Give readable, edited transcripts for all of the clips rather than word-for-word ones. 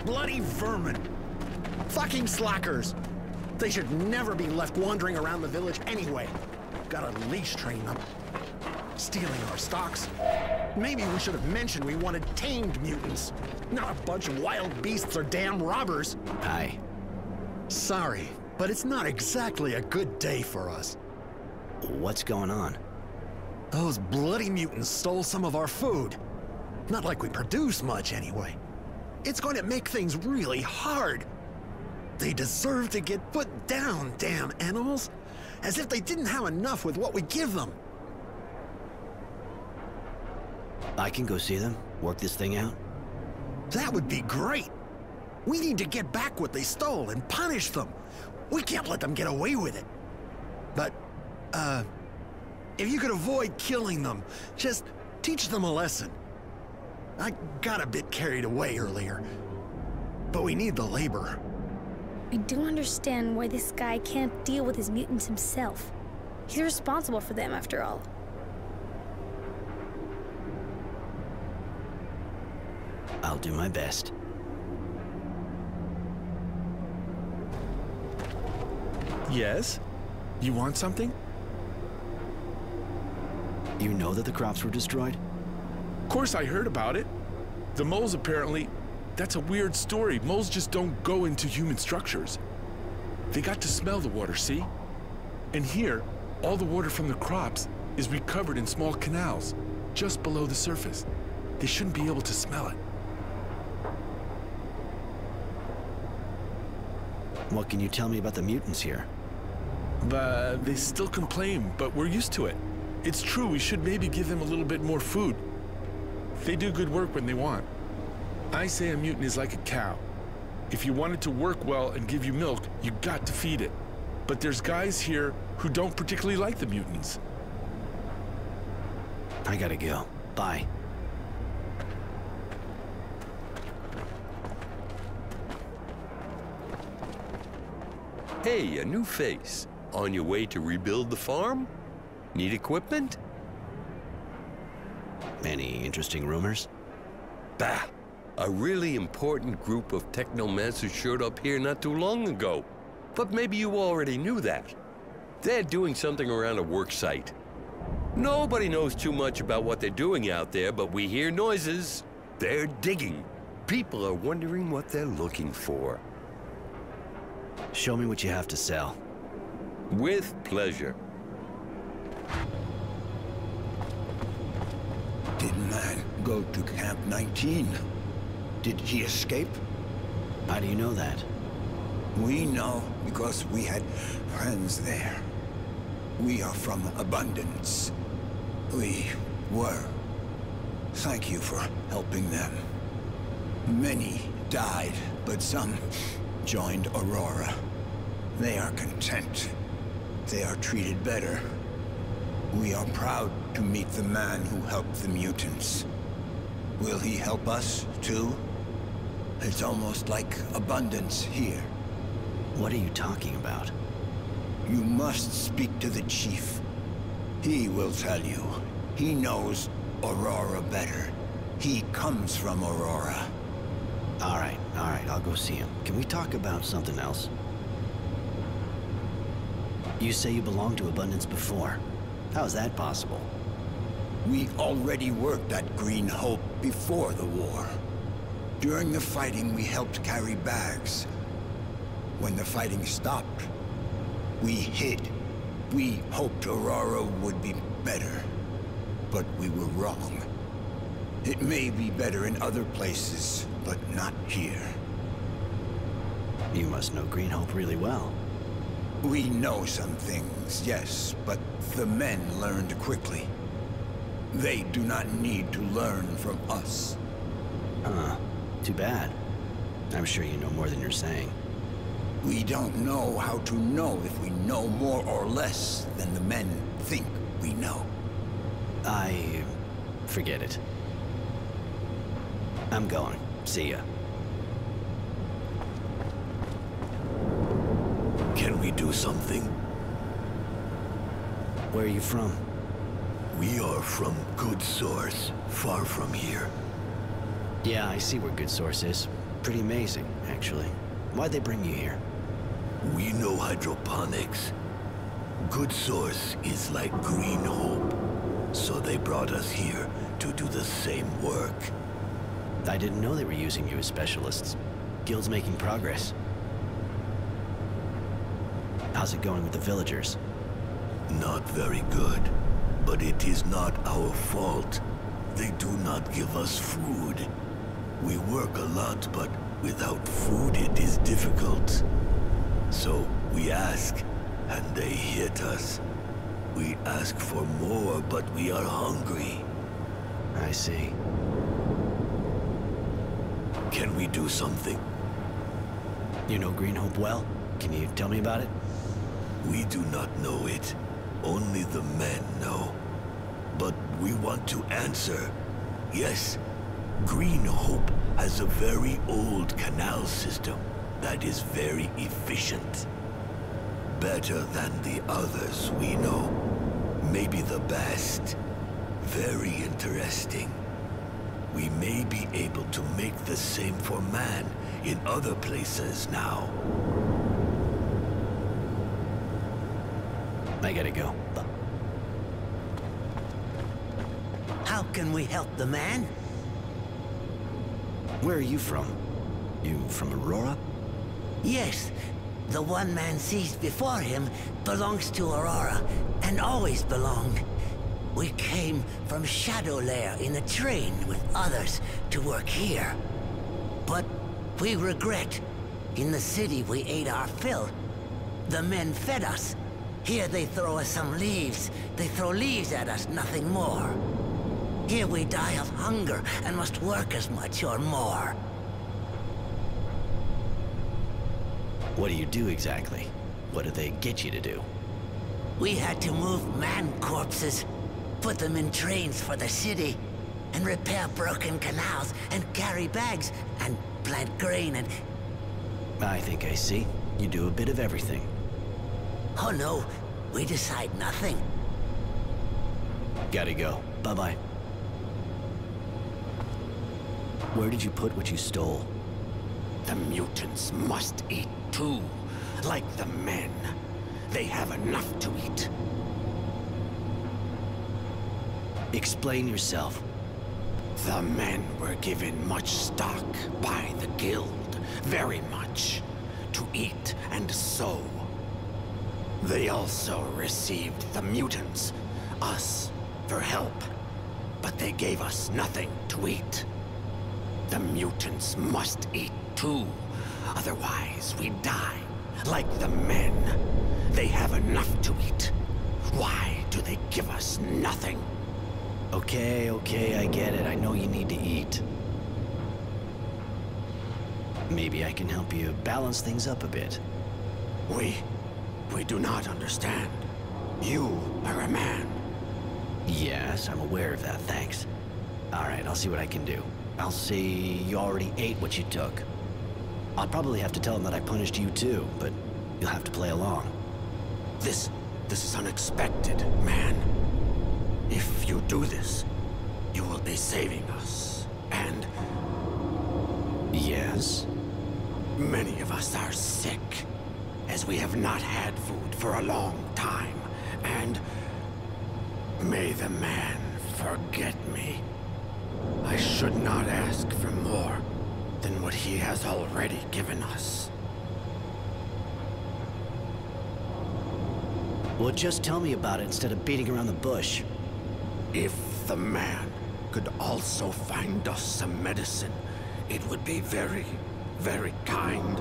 Bloody vermin. Fucking slackers. They should never be left wandering around the village anyway. Gotta leash train them. Stealing our stocks. Maybe we should have mentioned we wanted tamed mutants, not a bunch of wild beasts or damn robbers. Aye. Sorry, but it's not exactly a good day for us. What's going on? Those bloody mutants stole some of our food. Not like we produce much anyway. It's going to make things really hard. They deserve to get put down, damn animals. As if they didn't have enough with what we give them. I can go see them, work this thing out. That would be great. We need to get back what they stole and punish them. We can't let them get away with it. But, if you could avoid killing them, just teach them a lesson. I got a bit carried away earlier, but we need the labor. I don't understand why this guy can't deal with his mutants himself. He's responsible for them, after all. I'll do my best. Yes? You want something? You know that the crops were destroyed? Of course I heard about it. The moles apparently... That's a weird story. Moles just don't go into human structures. They got to smell the water, see? And here, all the water from the crops is recovered in small canals, just below the surface. They shouldn't be able to smell it. What can you tell me about the mutants here? They still complain, but we're used to it. It's true, we should maybe give them a little bit more food. They do good work when they want. I say a mutant is like a cow. If you want it to work well and give you milk, you got to feed it. But there's guys here who don't particularly like the mutants. I gotta go. Bye. Hey, a new face. On your way to rebuild the farm? Need equipment? Any interesting rumors? Bah! A really important group of technomancers showed up here not too long ago. But maybe you already knew that. They're doing something around a work site. Nobody knows too much about what they're doing out there, but we hear noises. They're digging. People are wondering what they're looking for. Show me what you have to sell. With pleasure. Did man go to Camp 19? Did he escape? How do you know that? We know because we had friends there. We are from Abundance. We were. Thank you for helping them. Many died, but some joined Aurora. They are content. They are treated better. We are proud to meet the man who helped the mutants. Will he help us, too? It's almost like Abundance here. What are you talking about? You must speak to the chief. He will tell you. He knows Aurora better. He comes from Aurora. All right, I'll go see him. Can we talk about something else? You say you belonged to Abundance before. How is that possible? We already worked at Green Hope before the war. During the fighting, we helped carry bags. When the fighting stopped, we hid. We hoped Aurora would be better, but we were wrong. It may be better in other places, but not here. You must know Green Hope really well. We know some things, yes, but the men learned quickly. They do not need to learn from us. Huh. Too bad. I'm sure you know more than you're saying. We don't know how to know if we know more or less than the men think we know. Forget it. I'm going. See ya. Can we do something? Where are you from? We are from Good Source, far from here. Yeah, I see where Good Source is. Pretty amazing, actually. Why'd they bring you here? We know hydroponics. Good Source is like Green Hope, so they brought us here to do the same work. I didn't know they were using you as specialists. Guild's making progress. How's it going with the villagers? Not very good, but it is not our fault. They do not give us food. We work a lot, but without food it is difficult. So we ask, and they hit us. We ask for more, but we are hungry. I see. Can we do something? You know Green Hope well? Can you tell me about it? We do not know it. Only the men know. But we want to answer. Yes, Green Hope has a very old canal system that is very efficient. Better than the others we know. Maybe the best. Very interesting. We may be able to make the same for man in other places now. I gotta go. How can we help the man? Where are you from? You from Aurora? Yes, the one man sees before him belongs to Aurora, and always belonged. We came from Shadowlair in a train with others to work here. But we regret. In the city we ate our fill. The men fed us. Here they throw us some leaves. They throw leaves at us, nothing more. Here we die of hunger and must work as much or more. What do you do exactly? What did they get you to do? We had to move man corpses, put them in trains for the city, and repair broken canals, and carry bags, and plant grain, and... I think I see. You do a bit of everything. Oh no, we decide nothing. Gotta go. Bye-bye. Where did you put what you stole? The mutants must eat too, like the men. They have enough to eat. Explain yourself. The men were given much stock by the Guild, very much, to eat and sow. They also received the mutants, us, for help, but they gave us nothing to eat. The mutants must eat too, otherwise we die, like the men. They have enough to eat. Why do they give us nothing? Okay, I get it. I know you need to eat. Maybe I can help you balance things up a bit. We do not understand. You are a man. Yes, I'm aware of that, thanks. Alright, I'll see what I can do. I'll say you already ate what you took. I'll probably have to tell them that I punished you too, but you'll have to play along. This is unexpected, man. If you do this, you will be saving us, and... Yes? Many of us are sick, as we have not had food for a long time, and... May the man forget me. I should not ask for more than what he has already given us. Well, just tell me about it instead of beating around the bush. If the man could also find us some medicine, it would be very, very kind.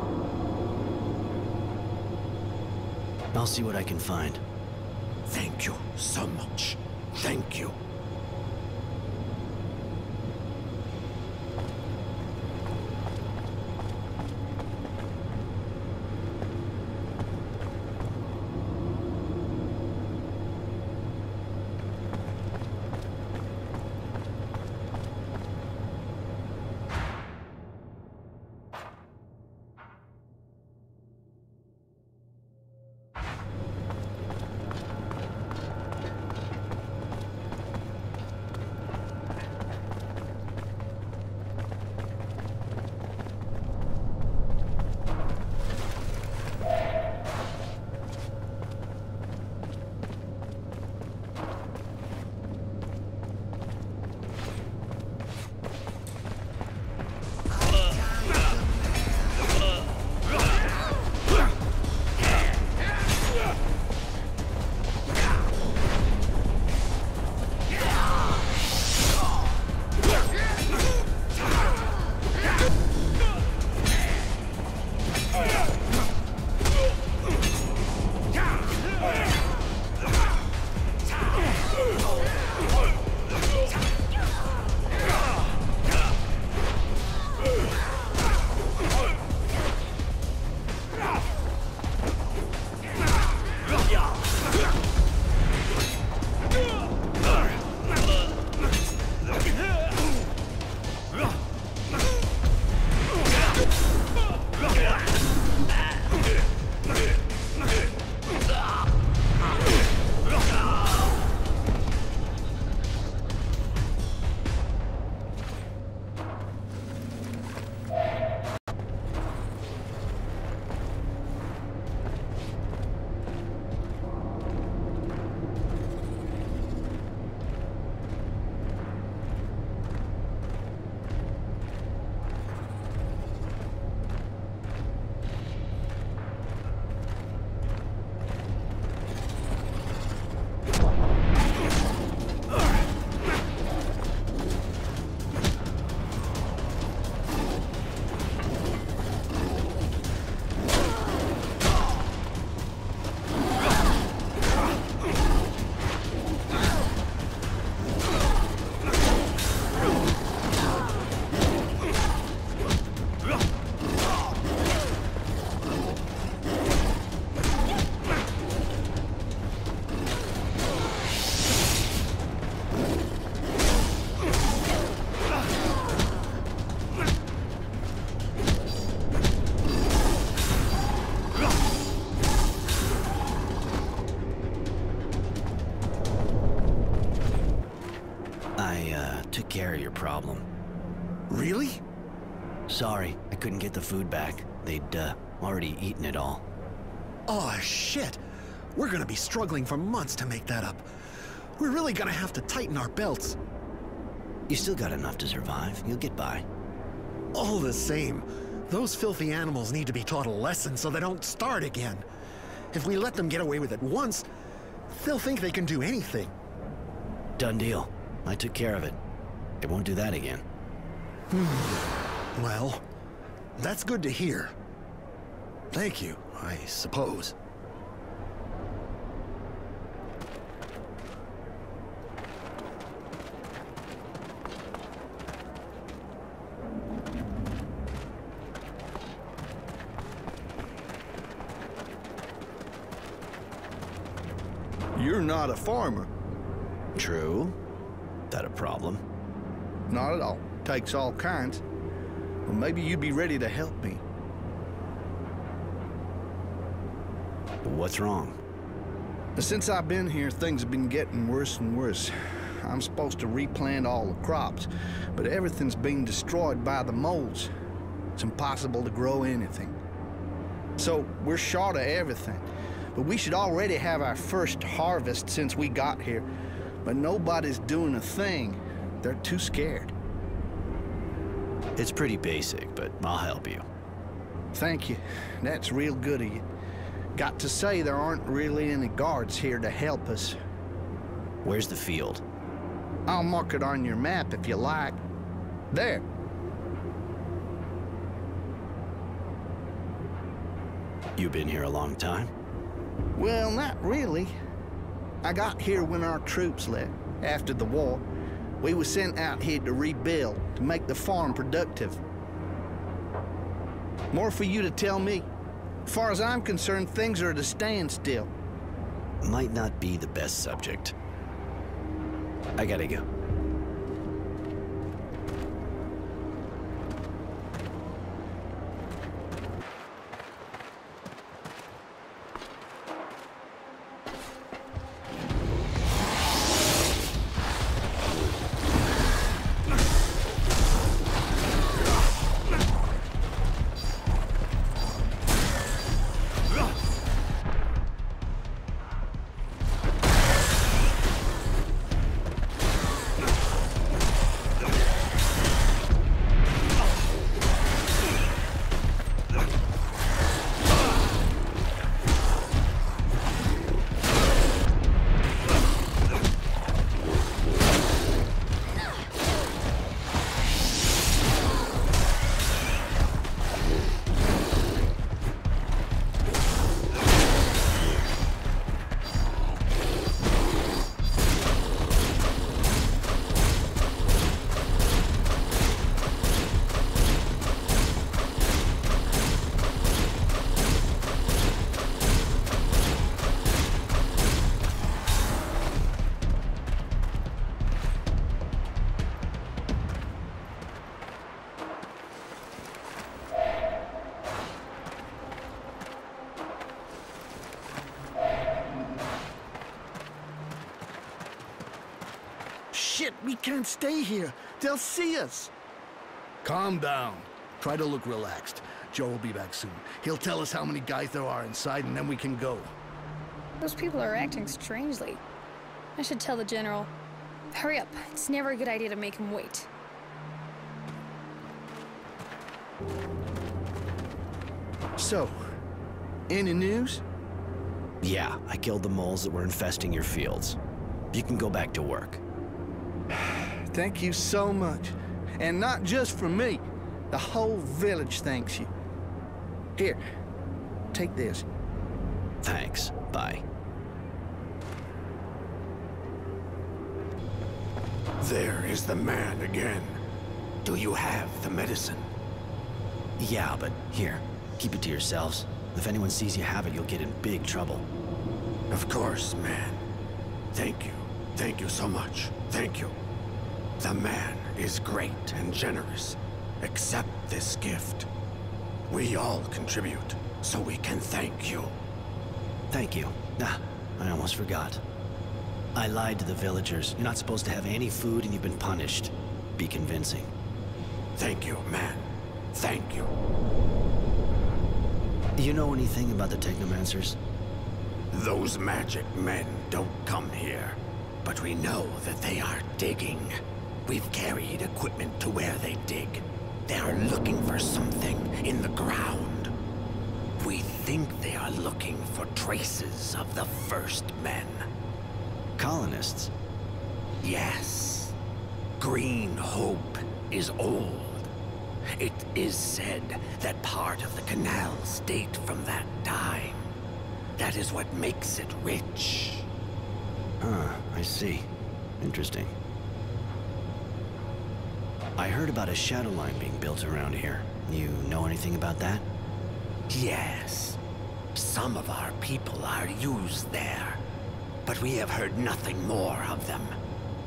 I'll see what I can find. Thank you so much. Thank you. care of your problem. Really? Sorry, I couldn't get the food back. They'd, already eaten it all. Oh, shit. We're gonna be struggling for months to make that up. We're really gonna have to tighten our belts. You still got enough to survive. You'll get by. All the same, those filthy animals need to be taught a lesson so they don't start again. If we let them get away with it once, they'll think they can do anything. Done deal. I took care of it. They won't do that again. Well, that's good to hear. Thank you, I suppose. You're not a farmer. True. That a problem? Not at all. Takes all kinds. Well, maybe you'd be ready to help me. What's wrong? Since I've been here, things have been getting worse and worse. I'm supposed to replant all the crops, but everything's being destroyed by the moles. It's impossible to grow anything. So we're short of everything. But we should already have our first harvest since we got here. But nobody's doing a thing. They're too scared. It's pretty basic, but I'll help you. Thank you. That's real good of you. Got to say, there aren't really any guards here to help us. Where's the field? I'll mark it on your map if you like. There. You been here a long time? Well, not really. I got here when our troops left, after the war. We were sent out here to rebuild, to make the farm productive. More for you to tell me. As far as I'm concerned, things are at a standstill. Might not be the best subject. I gotta go. Shit, we can't stay here. They'll see us. Calm down. Try to look relaxed. Joe will be back soon. He'll tell us how many guys there are inside, and then we can go. Those people are acting strangely. I should tell the general. Hurry up. It's never a good idea to make him wait. So, any news? Yeah, I killed the moles that were infesting your fields. You can go back to work. Thank you so much. And not just for me. The whole village thanks you. Here, take this. Thanks. Bye. There is the man again. Do you have the medicine? Yeah, but here, keep it to yourselves. If anyone sees you have it, you'll get in big trouble. Of course, man. Thank you. Thank you so much. Thank you. The man is great and generous. Accept this gift. We all contribute, so we can thank you. Thank you. Ah, I almost forgot. I lied to the villagers. You're not supposed to have any food and you've been punished. be convincing. Thank you, man. Thank you. Do you know anything about the Technomancers? Those magic men don't come here, but we know that they are digging. We've carried equipment to where they dig. They are looking for something in the ground. We think they are looking for traces of the first men. Colonists? Yes. Green Hope is old. It is said that part of the canals date from that time. That is what makes it rich. Huh, I see. Interesting. I heard about a shadow line being built around here. You know anything about that? Yes. Some of our people are used there, but we have heard nothing more of them.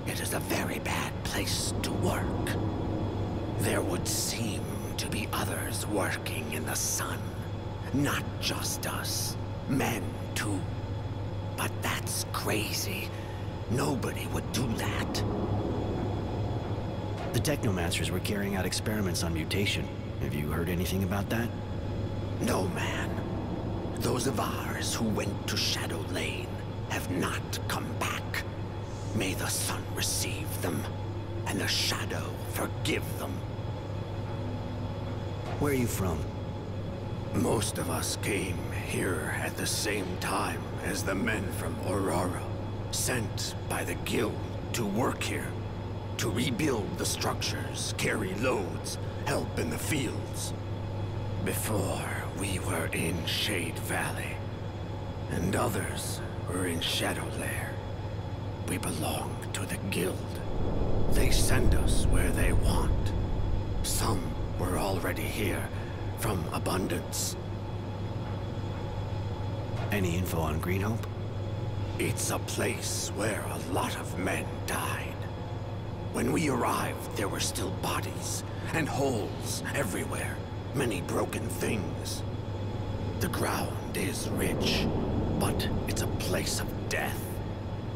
It is a very bad place to work. There would seem to be others working in the sun. Not just us. Men, too. But that's crazy. Nobody would do that. The Technomancers were carrying out experiments on mutation. Have you heard anything about that? No, man. Those of ours who went to Shadow Lane have not come back. May the sun receive them, and the Shadow forgive them. Where are you from? Most of us came here at the same time as the men from Aurora, sent by the Guild to work here, to rebuild the structures, carry loads, help in the fields. Before, we were in Shade Valley, and others were in Shadow Lair. We belong to the Guild. They send us where they want. Some were already here, from Abundance. Any info on Green Hope? It's a place where a lot of men died. When we arrived, there were still bodies, and holes everywhere. Many broken things. The ground is rich, but it's a place of death.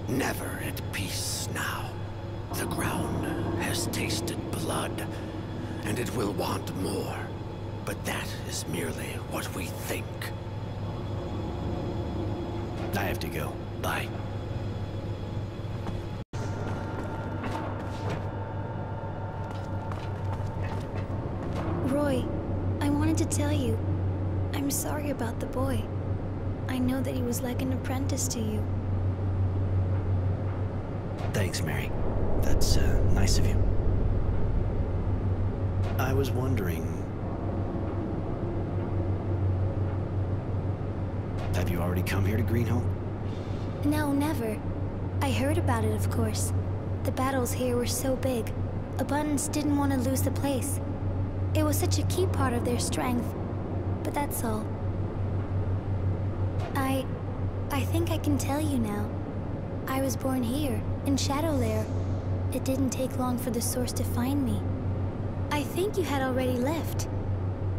Never at peace now. The ground has tasted blood, and it will want more. But that is merely what we think. I have to go. Bye. Roy, I wanted to tell you, I'm sorry about the boy. I know that he was like an apprentice to you. Thanks, Mary. That's nice of you. I was wondering... Have you already come here to Green Hope? No, never. I heard about it, of course. The battles here were so big. Abundance didn't want to lose the place. It was such a key part of their strength. But that's all. I think I can tell you now. I was born here, in Shadow Lair. It didn't take long for the Source to find me. I think you had already left.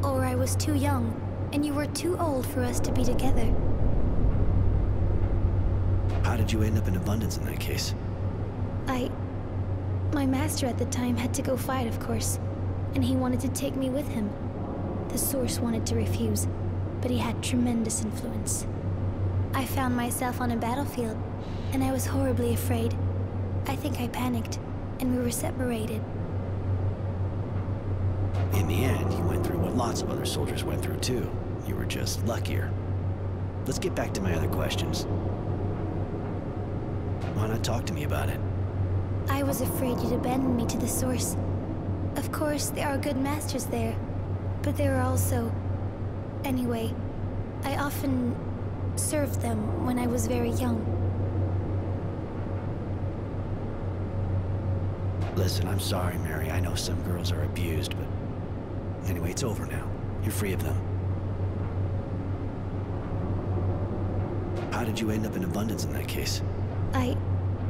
Or I was too young, and you were too old for us to be together. How did you end up in Abundance in that case? My master at the time had to go fight, of course. And he wanted to take me with him. The Source wanted to refuse, but he had tremendous influence. I found myself on a battlefield, and I was horribly afraid. I think I panicked, and we were separated. In the end, you went through what lots of other soldiers went through too. You were just luckier. Let's get back to my other questions. Why not talk to me about it? I was afraid you'd abandon me to the Source. Of course, there are good masters there, but there are also... Anyway, I often served them when I was very young. Listen, I'm sorry, Mary. I know some girls are abused, but... Anyway, it's over now. You're free of them. How did you end up in Abundance in that case?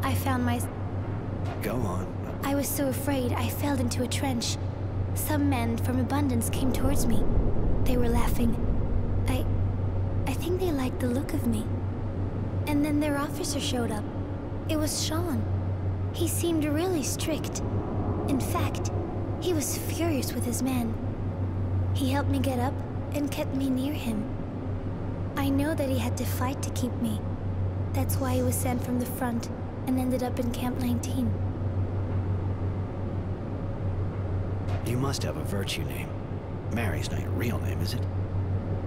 I found my... Go on. I was so afraid I fell into a trench. Some men from Abundance came towards me. They were laughing. I think they liked the look of me. And then their officer showed up. It was Sean. He seemed really strict. In fact, he was furious with his men. He helped me get up and kept me near him. I know that he had to fight to keep me. That's why he was sent from the front and ended up in Camp 19. You must have a virtue name. Mary's not your real name, is it?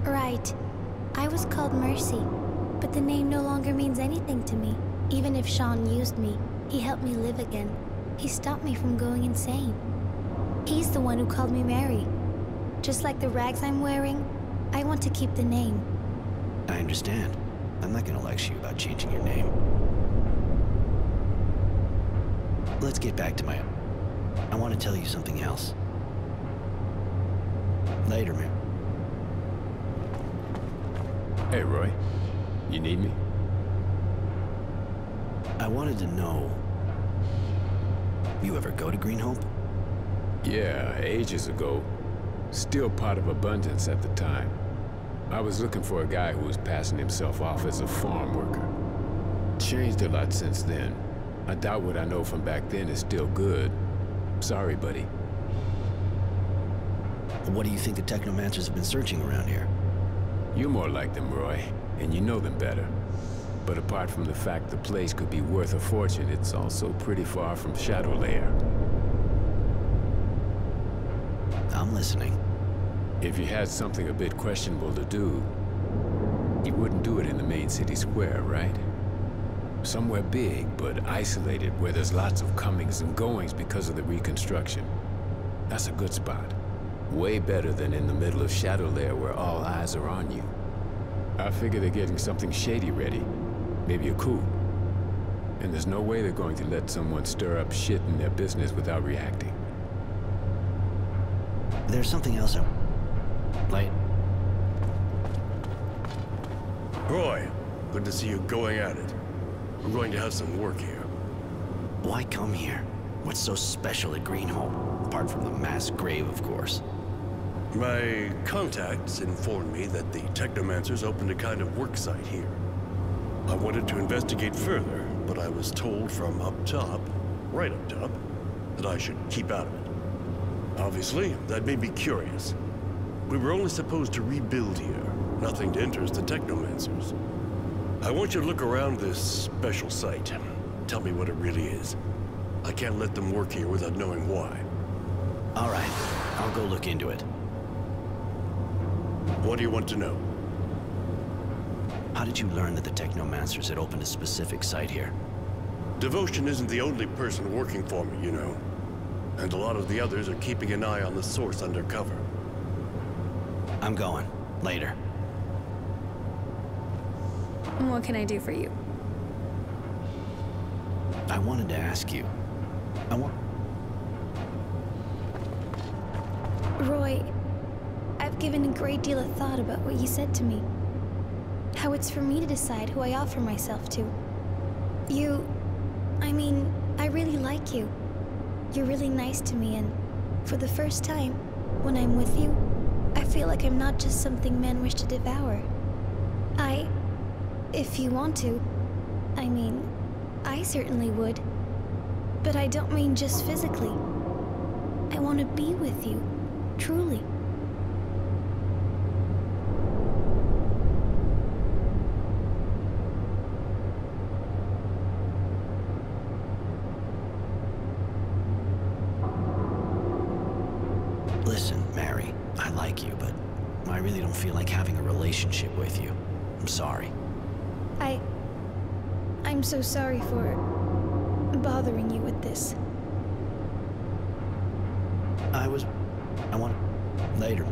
Right. I was called Mercy, but the name no longer means anything to me. Even if Sean used me, he helped me live again. He stopped me from going insane. He's the one who called me Mary. Just like the rags I'm wearing, I want to keep the name. I understand. I'm not gonna lecture you about changing your name. Let's get back to my... I want to tell you something else. Later, man. Hey, Roy. You need me? I wanted to know... You ever go to Green Hope? Yeah, ages ago. Still part of Abundance at the time. I was looking for a guy who was passing himself off as a farm worker. Changed a lot since then. I doubt what I know from back then is still good. Sorry, buddy. What do you think the Technomancers have been searching around here? You're more like them, Roy, and you know them better. But apart from the fact the place could be worth a fortune, it's also pretty far from Shadow Lair. I'm listening. If you had something a bit questionable to do, you wouldn't do it in the main city square, right? Somewhere big, but isolated, where there's lots of comings and goings because of the reconstruction. That's a good spot. Way better than in the middle of Shadow Lair where all eyes are on you. I figure they're getting something shady ready. Maybe a coup. And there's no way they're going to let someone stir up shit in their business without reacting. There's something else Light. Roy, good to see you going at it. We're going to have some work here. Why come here? What's so special at Green Hope? Apart from the mass grave, of course. My contacts informed me that the Technomancers opened a kind of work site here. I wanted to investigate further, but I was told from up top, right up top, that I should keep out of it. Obviously, that made me curious. We were only supposed to rebuild here, nothing to interest the Technomancers. I want you to look around this special site. Tell me what it really is. I can't let them work here without knowing why. All right, I'll go look into it. What do you want to know? How did you learn that the Technomancers had opened a specific site here? Devotion isn't the only person working for me, you know. And a lot of the others are keeping an eye on the source undercover. I'm going. Later. What can I do for you? I wanted to ask you. Roy, I've given a great deal of thought about what you said to me. How it's for me to decide who I offer myself to. I really like you. You're really nice to me, and for the first time, when I'm with you, I feel like I'm not just something men wish to devour. If you want to, I certainly would. But I don't mean just physically. I want to be with you, truly. Listen, Mary, I like you, but I really don't feel like having a relationship with you. I'm sorry. I'm so sorry for bothering you with this. I want... Later.